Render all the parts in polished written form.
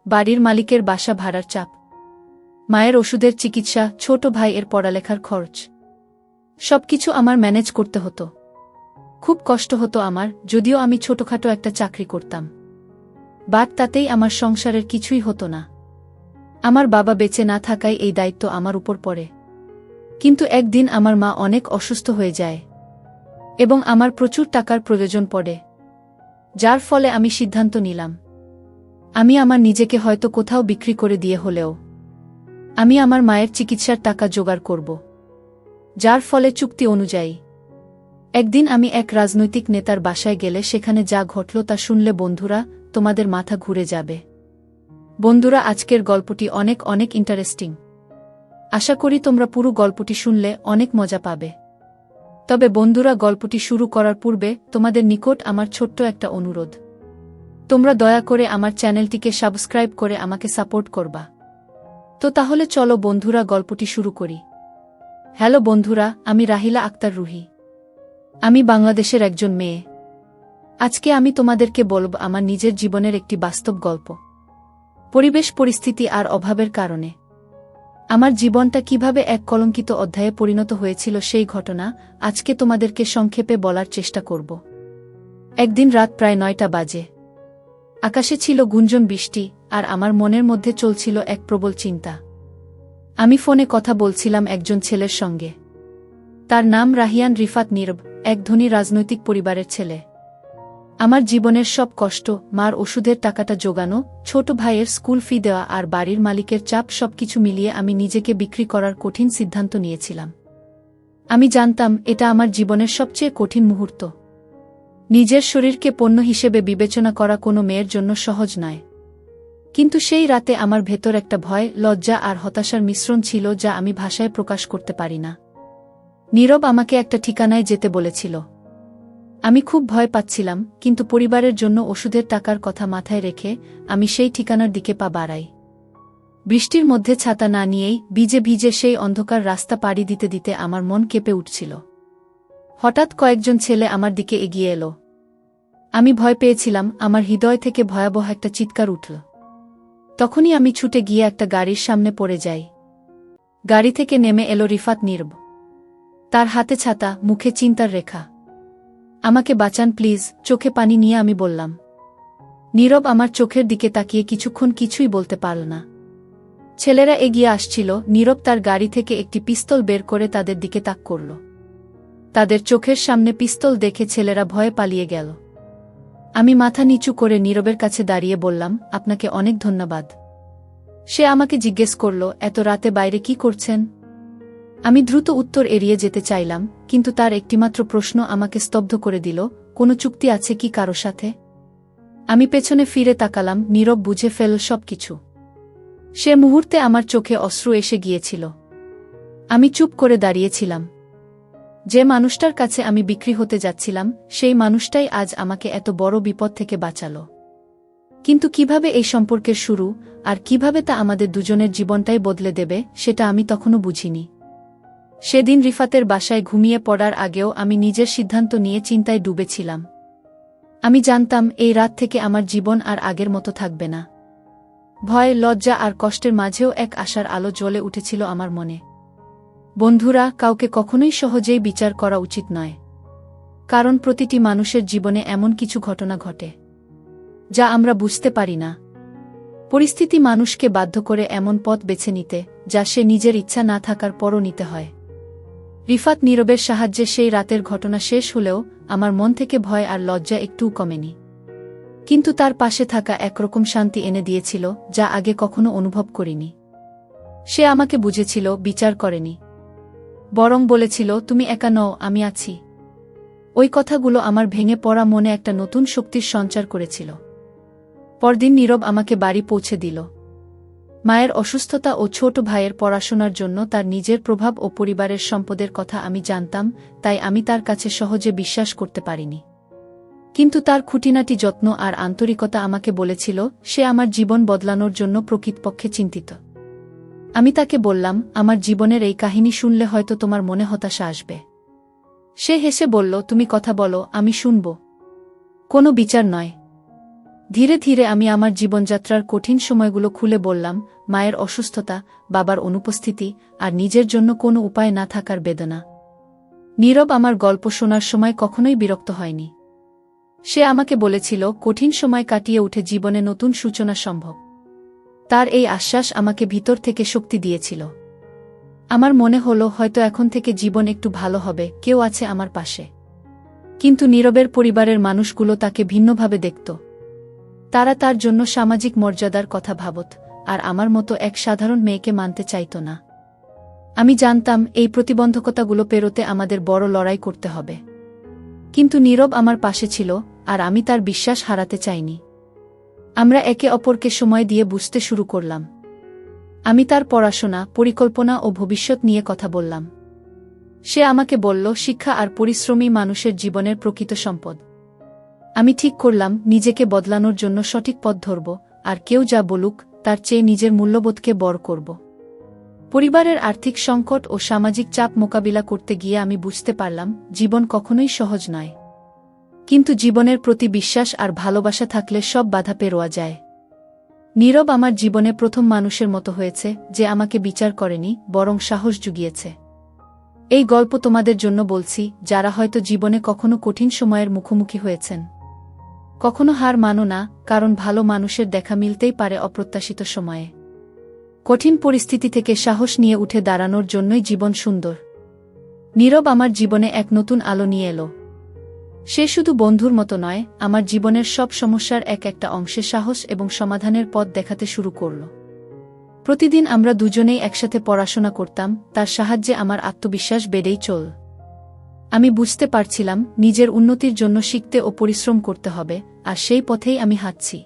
বাড়ির মালিকের বাসা ভাড়ার চাপ, মায়ের ওষুধের চিকিৎসা, ছোট ভাইয়ের পড়ালেখার খরচ, সবকিছু আমার ম্যানেজ করতে হতো। খুব কষ্ট হতো আমার, যদিও আমি ছোটখাটো একটা চাকরি করতাম। বাট তাতেই আমার সংসারের কিছুই হতো না। আমার বাবা বেঁচে না থাকায় এই দায়িত্ব আমার উপর পড়ে। কিন্তু একদিন আমার মা অনেক অসুস্থ হয়ে যায় এবং আমার প্রচুর টাকার প্রয়োজন পড়ে, যার ফলে আমি সিদ্ধান্ত নিলাম আমি আমার নিজেকে হয়তো কোথাও বিক্রি করে দিয়ে হলেও আমি আমার মায়ের চিকিৎসার টাকা জোগাড় করব। যার ফলে চুক্তি অনুযায়ী একদিন আমি এক রাজনৈতিক নেতার বাসায় গেলে সেখানে যা ঘটল তা শুনলে বন্ধুরা তোমাদের মাথা ঘুরে যাবে। বন্ধুরা, আজকের গল্পটি অনেক অনেক ইন্টারেস্টিং। আশা করি তোমরা পুরো গল্পটি শুনলে অনেক মজা পাবে। তবে বন্ধুরা, গল্পটি শুরু করার পূর্বে তোমাদের নিকট আমার ছোট্ট একটা অনুরোধ, তোমরা দয়া করে আমার চ্যানেলটিকে সাবস্ক্রাইব করে আমাকে সাপোর্ট করবা। তো তাহলে চলো বন্ধুরা, গল্পটি শুরু করি। হ্যালো বন্ধুরা, আমি রাহিলা আক্তার রুহি। আমি বাংলাদেশের একজন মেয়ে। আজকে আমি তোমাদেরকে বলব আমার নিজের জীবনের একটি বাস্তব গল্প। পরিবেশ, পরিস্থিতি আর অভাবের কারণে আমার জীবনটা কিভাবে এক কলঙ্কিত অধ্যায়ে পরিণত হয়েছিল সেই ঘটনা আজকে তোমাদেরকে সংক্ষেপে বলার চেষ্টা করব। একদিন রাত প্রায় 9টা বাজে। আকাশে ছিল গুঞ্জন বৃষ্টি আর আমার মনের মধ্যে চলছিল এক প্রবল চিন্তা। আমি ফোনে কথা বলছিলাম একজন ছেলের সঙ্গে। তার নাম রাহিয়ান রিফাত নীরব, এক ধনী রাজনৈতিক পরিবারের ছেলে। আমার জীবনের সব কষ্ট, মার ওষুধের টাকাটা জোগানো, ছোট ভাইয়ের স্কুল ফি দেওয়া আর বাড়ির মালিকের চাপ, সবকিছু মিলিয়ে আমি নিজেকে বিক্রি করার কঠিন সিদ্ধান্ত নিয়েছিলাম। আমি জানতাম এটা আমার জীবনের সবচেয়ে কঠিন মুহূর্ত। নিজের শরীরকে পণ্য হিসেবে বিবেচনা করা কোনো মেয়ের জন্য সহজ নয়। কিন্তু সেই রাতে আমার ভেতর একটা ভয়, লজ্জা আর হতাশার মিশ্রণ ছিল যা আমি ভাষায় প্রকাশ করতে পারি না। নীরব আমাকে একটা ঠিকানায় যেতে বলেছিল। আমি খুব ভয় পাচ্ছিলাম, কিন্তু পরিবারের জন্য ওষুধের টাকার কথা মাথায় রেখে আমি সেই ঠিকানার দিকে পা বাড়াই। বৃষ্টির মধ্যে ছাতা না নিয়েই ভিজে ভিজে সেই অন্ধকার রাস্তা পাড়ি দিতে দিতে আমার মন কেঁপে উঠছিল। হঠাৎ কয়েকজন ছেলে আমার দিকে এগিয়ে এলো। আমি ভয় পেয়েছিলাম, আমার হৃদয় থেকে ভয়াবহ একটা চিৎকার উঠল। তখনই আমি ছুটে গিয়ে একটা গাড়ির সামনে পড়ে যাই। গাড়ি থেকে নেমে এলো রিফাত নীরব। তার হাতে ছাতা, মুখে চিন্তার রেখা। আমাকে বাঁচান প্লিজ, চোখে পানি নিয়ে আমি বললাম। নীরব আমার চোখের দিকে তাকিয়ে কিছুক্ষণ কিছুই বলতে পারল না। ছেলেরা এগিয়ে আসছিল। নীরব তার গাড়ি থেকে একটি পিস্তল বের করে তাদের দিকে তাক করল। তাদের চোখের সামনে পিস্তল দেখে ছেলেরা ভয়ে পালিয়ে গেল। আমি মাথা নিচু করে নীরবের কাছে দাঁড়িয়ে বললাম, আপনাকে অনেক ধন্যবাদ। সে আমাকে জিজ্ঞেস করল, এত রাতে বাইরে কি করছেন? আমি দ্রুত উত্তর এড়িয়ে যেতে চাইলাম, কিন্তু তার একটিমাত্র প্রশ্ন আমাকে স্তব্ধ করে দিল, কোনো চুক্তি আছে কি কারো সাথে? আমি পেছনে ফিরে তাকালাম। নীরব বুঝে ফেলল সবকিছু। সে মুহূর্তে আমার চোখে অশ্রু এসে গিয়েছিল। আমি চুপ করে দাঁড়িয়েছিলাম। যে মানুষটার কাছে আমি বিক্রি হতে যাচ্ছিলাম, সেই মানুষটাই আজ আমাকে এত বড় বিপদ থেকে বাঁচালো। কিন্তু কিভাবে এই সম্পর্কের শুরু, আর কিভাবে তা আমাদের দুজনের জীবনটাই বদলে দেবে, সেটা আমি তখনও বুঝিনি। সেদিন রিফাতের বাসায় ঘুমিয়ে পড়ার আগেও আমি নিজের সিদ্ধান্ত নিয়ে চিন্তায় ডুবেছিলাম। আমি জানতাম এই রাত থেকে আমার জীবন আর আগের মতো থাকবে না। ভয়, লজ্জা আর কষ্টের মাঝেও এক আশার আলো জ্বলে উঠেছিল আমার মনে। বন্ধুরা, কাউকে কখনোই সহজেই বিচার করা উচিত নয়। কারণ প্রতিটি মানুষের জীবনে এমন কিছু ঘটনা ঘটে যা আমরা বুঝতে পারি না। পরিস্থিতি মানুষকে বাধ্য করে এমন পথ বেছে নিতে, যা সে নিজের ইচ্ছা না থাকার পরও নিতে হয়। রিফাত নীরবের সাহায্যে সেই রাতের ঘটনা শেষ হলেও আমার মন থেকে ভয় আর লজ্জা একটুও কমেনি। কিন্তু তার পাশে থাকা একরকম শান্তি এনে দিয়েছিল যা আগে কখনো অনুভব করিনি। সে আমাকে বুঝেছিল, বিচার করেনি, বরং বলেছিল, তুমি একা নও, আমি আছি। ওই কথাগুলো আমার ভেঙে পড়া মনে একটা নতুন শক্তির সঞ্চার করেছিল। পরদিন নীরব আমাকে বাড়ি পৌঁছে দিল। মায়ের অসুস্থতা ও ছোট ভাইয়ের পড়াশোনার জন্য তার নিজের প্রভাব ও পরিবারের সম্পদের কথা আমি জানতাম, তাই আমি তার কাছে সহজে বিশ্বাস করতে পারিনি। কিন্তু তার খুঁটিনাটি যত্ন আর আন্তরিকতা আমাকে বলেছিল সে আমার জীবন বদলানোর জন্য প্রকৃতপক্ষে চিন্তিত। আমি তাকে বললাম, আমার জীবনের এই কাহিনী শুনলে হয়তো তোমার মনে হতাশা আসবে। সে হেসে বলল, তুমি কথা বলো, আমি শুনব। কোনো বিচার নয়। ধীরে ধীরে আমি আমার জীবনযাত্রার কঠিন সময়গুলো খুলে বললাম, মায়ের অসুস্থতা, বাবার অনুপস্থিতি, আর নিজের জন্য কোনো উপায় না থাকার বেদনা। নীরব আমার গল্প শোনার সময় কখনোই বিরক্ত হয়নি। সে আমাকে বলেছিল, কঠিন সময় কাটিয়ে উঠে জীবনে নতুন সূচনা সম্ভব। তার এই আশ্বাস আমাকে ভিতর থেকে শক্তি দিয়েছিল। আমার মনে হলো হয়তো এখন থেকে জীবন একটু ভালো হবে, কেউ আছে আমার পাশে। কিন্তু নীরবের পরিবারের মানুষগুলো তাকে ভিন্নভাবে দেখত। তারা তার জন্য সামাজিক মর্যাদার কথা ভাবত, আর আমার মতো এক সাধারণ মেয়েকে মানতে চাইত না। আমি জানতাম এই প্রতিবন্ধকতাগুলো পেরোতে আমাদের বড় লড়াই করতে হবে। কিন্তু নীরব আমার পাশে ছিল, আর আমি তার বিশ্বাস হারাতে চাইনি। আমরা একে অপরকে সময় দিয়ে বুঝতে শুরু করলাম। আমি তার পড়াশোনা, পরিকল্পনা ও ভবিষ্যৎ নিয়ে কথা বললাম। সে আমাকে বলল, শিক্ষা আর পরিশ্রমী মানুষের জীবনের প্রকৃত সম্পদ। আমি ঠিক করলাম নিজেকে বদলানোর জন্য সঠিক পথ ধরব, আর কেউ যা বলুক তার চেয়ে নিজের মূল্যবোধকে বড় করব। পরিবারের আর্থিক সংকট ও সামাজিক চাপ মোকাবিলা করতে গিয়ে আমি বুঝতে পারলাম, জীবন কখনোই সহজ নয়। কিন্তু জীবনের প্রতি বিশ্বাস আর ভালোবাসা থাকলে সব বাধা পেরোয়া যায়। নীরব আমার জীবনে প্রথম মানুষের মতো হয়েছে, যে আমাকে বিচার করেনি, বরং সাহস জুগিয়েছে। এই গল্প তোমাদের জন্য বলছি, যারা হয়তো জীবনে কখনো কঠিন সময়ের মুখোমুখি হয়েছেন। কখনো হার মানো না, কারণ ভালো মানুষের দেখা মিলতেই পারে অপ্রত্যাশিত সময়ে। কঠিন পরিস্থিতি থেকে সাহস নিয়ে উঠে দাঁড়ানোর জন্যই জীবন সুন্দর। নীরব আমার জীবনে এক নতুন আলো নিয়ে এলো। সে শুধু বন্ধুর মতো নয়, আমার জীবনের সব সমস্যার একটা অংশে সাহস এবং সমাধানের পথ দেখাতে শুরু করল। প্রতিদিন আমরা দুজনেই একসাথে পড়াশোনা করতাম, তার সাহায্যে আমার আত্মবিশ্বাস বেড়েই চল। আমি বুঝতে পারছিলাম নিজের উন্নতির জন্য শিখতে ও পরিশ্রম করতে হবে, আর সেই পথেই আমি হাঁটছি।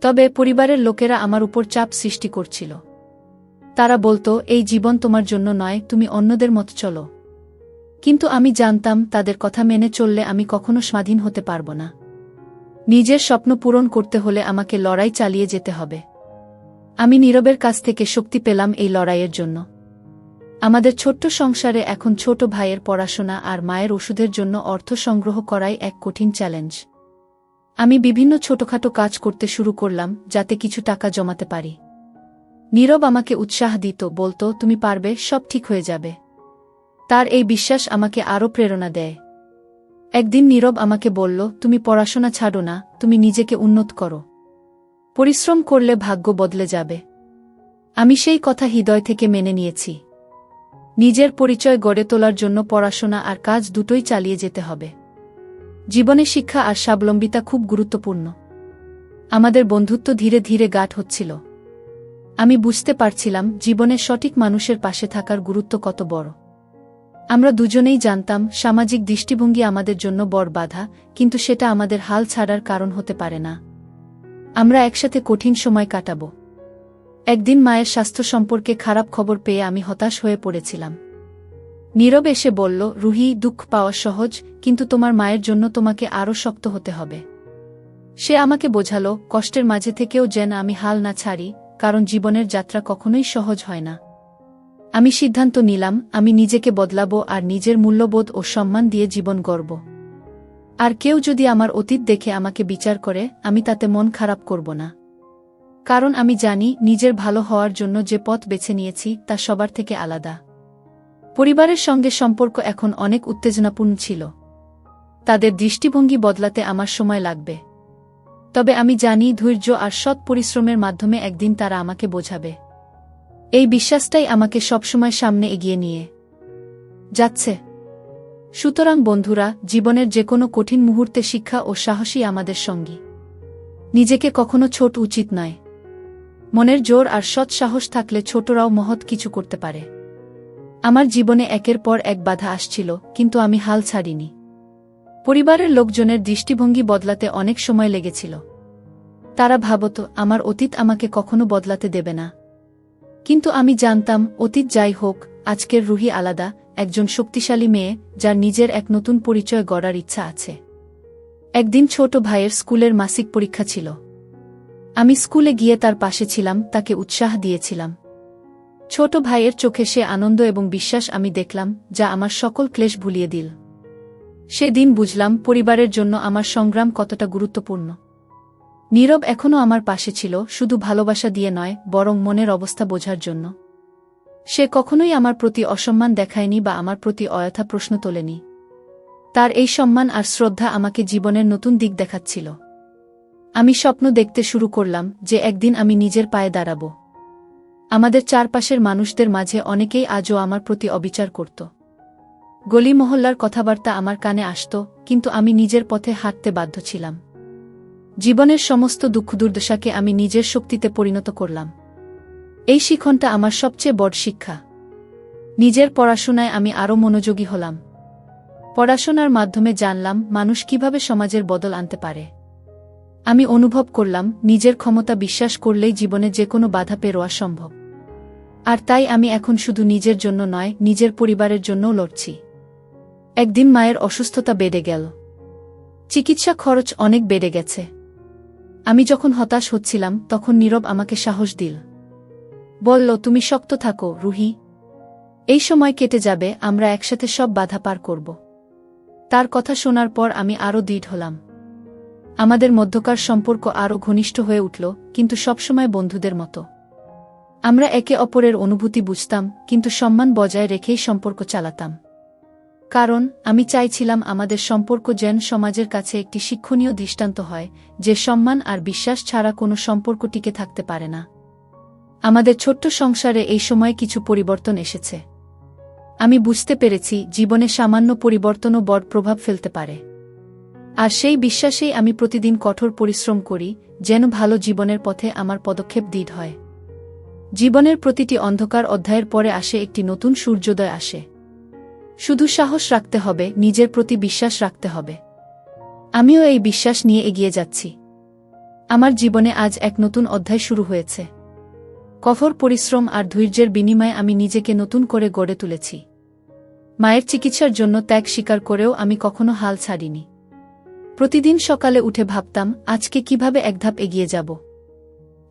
তবে পরিবারের লোকেরা আমার উপর চাপ সৃষ্টি করছিল। তারা বলতো, এই জীবন তোমার জন্য নয়, তুমি অন্যদের মতো চলো। কিন্তু আমি জানতাম তাদের কথা মেনে চললে আমি কখনো স্বাধীন হতে পারব না। নিজের স্বপ্ন পূরণ করতে হলে আমাকে লড়াই চালিয়ে যেতে হবে। আমি নীরবের কাছ থেকে শক্তি পেলাম এই লড়াইয়ের জন্য। আমাদের ছোট্ট সংসারে এখন ছোট ভাইয়ের পড়াশোনা আর মায়ের ওষুধের জন্য অর্থ সংগ্রহ করাই এক কঠিন চ্যালেঞ্জ। আমি বিভিন্ন ছোটখাটো কাজ করতে শুরু করলাম, যাতে কিছু টাকা জমাতে পারি। নীরব আমাকে উৎসাহ দিত, বলতো, তুমি পারবে, সব ঠিক হয়ে যাবে। তার এই বিশ্বাস আমাকে আরও প্রেরণা দেয়। একদিন নীরব আমাকে বলল, তুমি পড়াশোনা ছাড়ো না, তুমি নিজেকে উন্নত করো। পরিশ্রম করলে ভাগ্য বদলে যাবে। আমি সেই কথা হৃদয় থেকে মেনে নিয়েছি। নিজের পরিচয় গড়ে তোলার জন্য পড়াশোনা আর কাজ দুটোই চালিয়ে যেতে হবে। জীবনে শিক্ষা আর স্বাবলম্বিতা খুব গুরুত্বপূর্ণ। আমাদের বন্ধুত্ব ধীরে ধীরে গাঢ় হচ্ছিল। আমি বুঝতে পারছিলাম জীবনে সঠিক মানুষের পাশে থাকার গুরুত্ব কত বড়। আমরা দুজনেই জানতাম সামাজিক দৃষ্টিভঙ্গি আমাদের জন্য বড় বাধা, কিন্তু সেটা আমাদের হাল ছাড়ার কারণ হতে পারে না। আমরা একসাথে কঠিন সময় কাটাব। একদিন মায়ের স্বাস্থ্য সম্পর্কে খারাপ খবর পেয়ে আমি হতাশ হয়ে পড়েছিলাম। নীরব এসে বলল, রুহি, দুঃখ পাওয়া সহজ, কিন্তু তোমার মায়ের জন্য তোমাকে আরও শক্ত হতে হবে। সে আমাকে বোঝালো, কষ্টের মাঝে থেকেও যেন আমি হাল না ছাড়ি, কারণ জীবনের যাত্রা কখনোই সহজ হয় না। আমি সিদ্ধান্ত নিলাম, আমি নিজেকে বদলাবো আর নিজের মূল্যবোধ ও সম্মান দিয়ে জীবন গড়ব। আর কেউ যদি আমার অতীত দেখে আমাকে বিচার করে, আমি তাতে মন খারাপ করব না। কারণ আমি জানি নিজের ভালো হওয়ার জন্য যে পথ বেছে নিয়েছি তা সবার থেকে আলাদা। পরিবারের সঙ্গে সম্পর্ক এখন অনেক উত্তেজনাপূর্ণ ছিল। তাদের দৃষ্টিভঙ্গি বদলাতে আমার সময় লাগবে। তবে আমি জানি ধৈর্য আর সৎ পরিশ্রমের মাধ্যমে একদিন তারা আমাকে বোঝাবে। এই বিশ্বাসটাই আমাকে সবসময় সামনে এগিয়ে নিয়ে যাচ্ছে। সুতরাং বন্ধুরা, জীবনের যে কোনো কঠিন মুহূর্তে শিক্ষা ও সাহসী আমাদের সঙ্গী। নিজেকে কখনো ছোট উচিত নয়। মনের জোর আর সৎ সাহস থাকলে ছোটরাও মহৎ কিছু করতে পারে। আমার জীবনে একের পর এক বাধা আসছিল, কিন্তু আমি হাল ছাড়িনি। পরিবারের লোকজনের দৃষ্টিভঙ্গি বদলাতে অনেক সময় লেগেছিল। তারা ভাবত আমার অতীত আমাকে কখনো বদলাতে দেবে না। কিন্তু আমি জানতাম, অতীত যাই হোক, আজকের রুহি আলাদা, একজন শক্তিশালী মেয়ে, যার নিজের এক নতুন পরিচয় গড়ার ইচ্ছা আছে। একদিন ছোট ভাইয়ের স্কুলের মাসিক পরীক্ষা ছিল। আমি স্কুলে গিয়ে তার পাশে ছিলাম, তাকে উৎসাহ দিয়েছিলাম। ছোট ভাইয়ের চোখে সে আনন্দ এবং বিশ্বাস আমি দেখলাম, যা আমার সকল ক্লেশ ভুলিয়ে দিল। সেদিন বুঝলাম পরিবারের জন্য আমার সংগ্রাম কতটা গুরুত্বপূর্ণ। নীরব এখনও আমার পাশে ছিল, শুধু ভালোবাসা দিয়ে নয়, বরং মনের অবস্থা বোঝার জন্য। সে কখনোই আমার প্রতি অসম্মান দেখায়নি বা আমার প্রতি অযথা প্রশ্ন তোলেনি। তার এই সম্মান আর শ্রদ্ধা আমাকে জীবনের নতুন দিক দেখাচ্ছিল। আমি স্বপ্ন দেখতে শুরু করলাম যে একদিন আমি নিজের পায়ে দাঁড়াব। আমাদের চারপাশের মানুষদের মাঝে অনেকেই আজও আমার প্রতি অবিচার করত। গলি মহল্লার কথাবার্তা আমার কানে আসত, কিন্তু আমি নিজের পথে হাঁটতে বাধ্য ছিলাম। জীবনের সমস্ত দুঃখ দুর্দশাকে আমি নিজের শক্তিতে পরিণত করলাম। এই শিক্ষণটা আমার সবচেয়ে বড় শিক্ষা। নিজের পড়াশোনায় আমি আরও মনোযোগী হলাম। পড়াশোনার মাধ্যমে জানলাম মানুষ কিভাবে সমাজের বদল আনতে পারে। আমি অনুভব করলাম নিজের ক্ষমতা বিশ্বাস করলেই জীবনে যে কোনো বাধা পেরোয়া সম্ভব। আর তাই আমি এখন শুধু নিজের জন্য নয়, নিজের পরিবারের জন্যও লড়ছি। একদিন মায়ের অসুস্থতা বেড়ে গেল। চিকিৎসা খরচ অনেক বেড়ে গেছে। আমি যখন হতাশ হচ্ছিলাম তখন নীরব আমাকে সাহস দিল। বলল, তুমি শক্ত থাকো রুহি। এই সময় কেটে যাবে, আমরা একসাথে সব বাধা পার করব। তার কথা শোনার পর আমি আরও দৃঢ় হলাম। আমাদের মধ্যকার সম্পর্ক আরও ঘনিষ্ঠ হয়ে উঠল, কিন্তু সবসময় বন্ধুদের মতো। আমরা একে অপরের অনুভূতি বুঝতাম, কিন্তু সম্মান বজায় রেখেই সম্পর্ক চালাতাম। কারণ আমি চাইছিলাম আমাদের সম্পর্ক যেন সমাজের কাছে একটি শিক্ষণীয় দৃষ্টান্ত হয়, যে সম্মান আর বিশ্বাস ছাড়া কোনো সম্পর্ক টিকে থাকতে পারে না। আমাদের ছোট্ট সংসারে এই সময় কিছু পরিবর্তন এসেছে। আমি বুঝতে পেরেছি জীবনে সামান্য পরিবর্তনও বড় প্রভাব ফেলতে পারে। আর সেই বিশ্বাসেই আমি প্রতিদিন কঠোর পরিশ্রম করি, যেন ভালো জীবনের পথে আমার পদক্ষেপ দৃঢ় হয়। জীবনের প্রতিটি অন্ধকার অধ্যায়ের পরে আসে একটি নতুন সূর্যোদয় আসে। শুধু সাহস রাখতে হবে, নিজের প্রতি বিশ্বাস রাখতে হবে। আমিও এই বিশ্বাস নিয়ে এগিয়ে যাচ্ছি। আমার জীবনে আজ এক নতুন অধ্যায় শুরু হয়েছে। কঠোর পরিশ্রম আর ধৈর্যের বিনিময়ে আমি নিজেকে নতুন করে গড়ে তুলেছি। মায়ের চিকিৎসার জন্য ত্যাগ স্বীকার করেও আমি কখনো হাল ছাড়িনি। প্রতিদিন সকালে উঠে ভাবতাম আজকে কিভাবে এক ধাপ এগিয়ে যাব।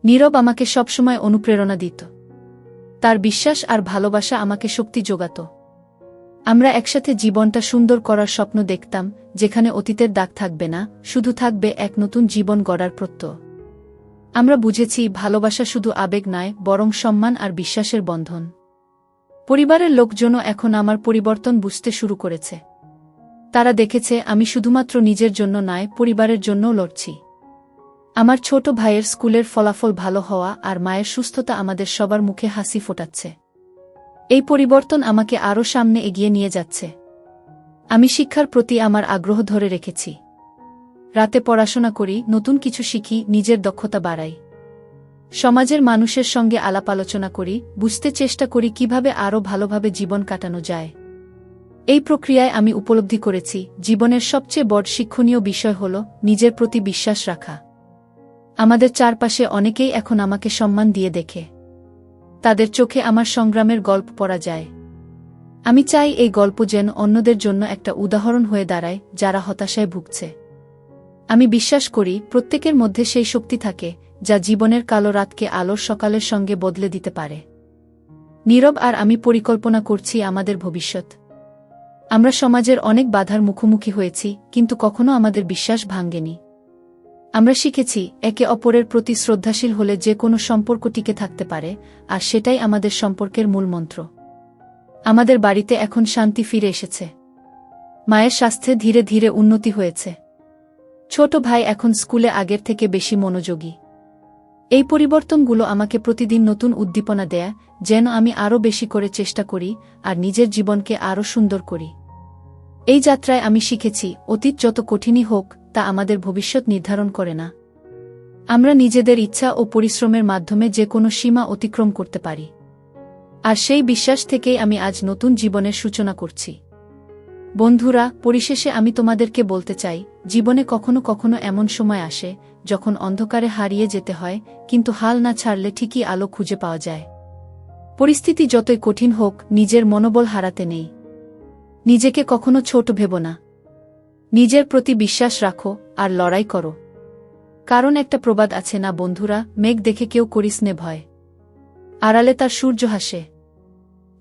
নীরব আমাকে সবসময় অনুপ্রেরণা দিত। তার বিশ্বাস আর ভালোবাসা আমাকে শক্তি যোগাত। আমরা একসাথে জীবনটা সুন্দর করার স্বপ্ন দেখতাম, যেখানে অতীতের দাগ থাকবে না, শুধু থাকবে এক নতুন জীবন গড়ার প্রত্যয়। আমরা বুঝেছি ভালোবাসা শুধু আবেগ নয়, বরং সম্মান আর বিশ্বাসের বন্ধন। পরিবারের লোকজনও এখন আমার পরিবর্তন বুঝতে শুরু করেছে। তারা দেখেছে আমি শুধুমাত্র নিজের জন্য নয়, পরিবারের জন্যও লড়ছি। আমার ছোট ভাইয়ের স্কুলের ফলাফল ভালো হওয়া আর মায়ের সুস্থতা আমাদের সবার মুখে হাসি ফোটাচ্ছে। এই পরিবর্তন আমাকে আরও সামনে এগিয়ে নিয়ে যাচ্ছে। আমি শিক্ষার প্রতি আমার আগ্রহ ধরে রেখেছি। রাতে পড়াশোনা করি, নতুন কিছু শিখি, নিজের দক্ষতা বাড়াই। সমাজের মানুষের সঙ্গে আলাপ আলোচনা করি, বুঝতে চেষ্টা করি কিভাবে আরও ভালোভাবে জীবন কাটানো যায়। এই প্রক্রিয়ায় আমি উপলব্ধি করেছি জীবনের সবচেয়ে বড় শিক্ষণীয় বিষয় হল নিজের প্রতি বিশ্বাস রাখা। আমাদের চারপাশে অনেকেই এখন আমাকে সম্মান দিয়ে দেখে। তাদের চোখে আমার সংগ্রামের গল্প পড়া যায়। আমি চাই এই গল্প যেন অন্যদের জন্য একটা উদাহরণ হয়ে দাঁড়ায়, যারা হতাশায় ভুগছে। আমি বিশ্বাস করি প্রত্যেকের মধ্যে সেই শক্তি থাকে যা জীবনের কালো রাতকে আলোর সকালের সঙ্গে বদলে দিতে পারে। নীরব আর আমি পরিকল্পনা করছি আমাদের ভবিষ্যৎ। আমরা সমাজের অনেক বাধার মুখোমুখি হয়েছি, কিন্তু কখনো আমাদের বিশ্বাস ভাঙেনি। আমরা শিখেছি একে অপরের প্রতি শ্রদ্ধাশীল হলে যে কোনো সম্পর্ক টিকে থাকতে পারে, আর সেটাই আমাদের সম্পর্কের মূল মন্ত্র। আমাদের বাড়িতে এখন শান্তি ফিরে এসেছে। মায়ের স্বাস্থ্যে ধীরে ধীরে উন্নতি হয়েছে। ছোট ভাই এখন স্কুলে আগের থেকে বেশি মনোযোগী। এই পরিবর্তনগুলো আমাকে প্রতিদিন নতুন উদ্দীপনা দেয়, যেন আমি আরও বেশি করে চেষ্টা করি আর নিজের জীবনকে আরও সুন্দর করি। এই যাত্রায় আমি শিখেছি অতীত যত কঠিনই হোক, তা আমাদের ভবিষ্যৎ নির্ধারণ করে না। আমরা নিজেদের ইচ্ছা ও পরিশ্রমের মাধ্যমে যে কোনো সীমা অতিক্রম করতে পারি। আর সেই বিশ্বাস থেকেই আমি আজ নতুন জীবনের সূচনা করছি। বন্ধুরা, পরিশেষে আমি তোমাদেরকে বলতে চাই, জীবনে কখনো কখনো এমন সময় আসে যখন অন্ধকারে হারিয়ে যেতে হয়, কিন্তু হাল না ছাড়লে ঠিকই আলো খুঁজে পাওয়া যায়। পরিস্থিতি যতই কঠিন হোক, নিজের মনোবল হারাতে নেই। নিজেকে কখনো ছোট ভেবো না। নিজের প্রতি বিশ্বাস রাখো আর লড়াই করো। কারণ একটা প্রবাদ আছে না বন্ধুরা, মেঘ দেখে কেউ করিস নে ভয়, আড়ালে তার সূর্য হাসে।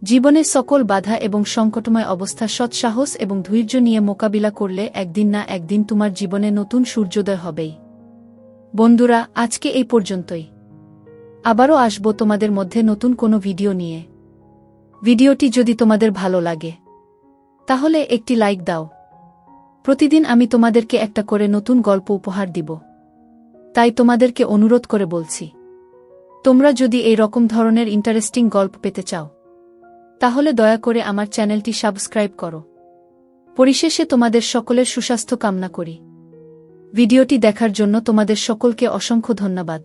জীবনের সকল বাধা এবং সংকটময় অবস্থা সৎসাহস এবং ধৈর্য নিয়ে মোকাবিলা করলে একদিন না একদিন তোমার জীবনে নতুন সূর্যোদয় হবেই। বন্ধুরা, আজকে এই পর্যন্তই। আবারও আসবো তোমাদের মধ্যে নতুন কোনো ভিডিও নিয়ে। ভিডিওটি যদি তোমাদের ভালো লাগে তাহলে একটি লাইক দাও। প্রতিদিন আমি তোমাদেরকে একটা করে নতুন গল্প উপহার দিব, তাই তোমাদেরকে অনুরোধ করে বলছি, তোমরা যদি এই রকম ধরনের ইন্টারেস্টিং গল্প পেতে চাও তাহলে দয়া করে আমার চ্যানেলটি সাবস্ক্রাইব করো। পরিশেষে তোমাদের সকলের সুস্বাস্থ্য কামনা করি। ভিডিওটি দেখার জন্য তোমাদের সকলকে অসংখ্য ধন্যবাদ।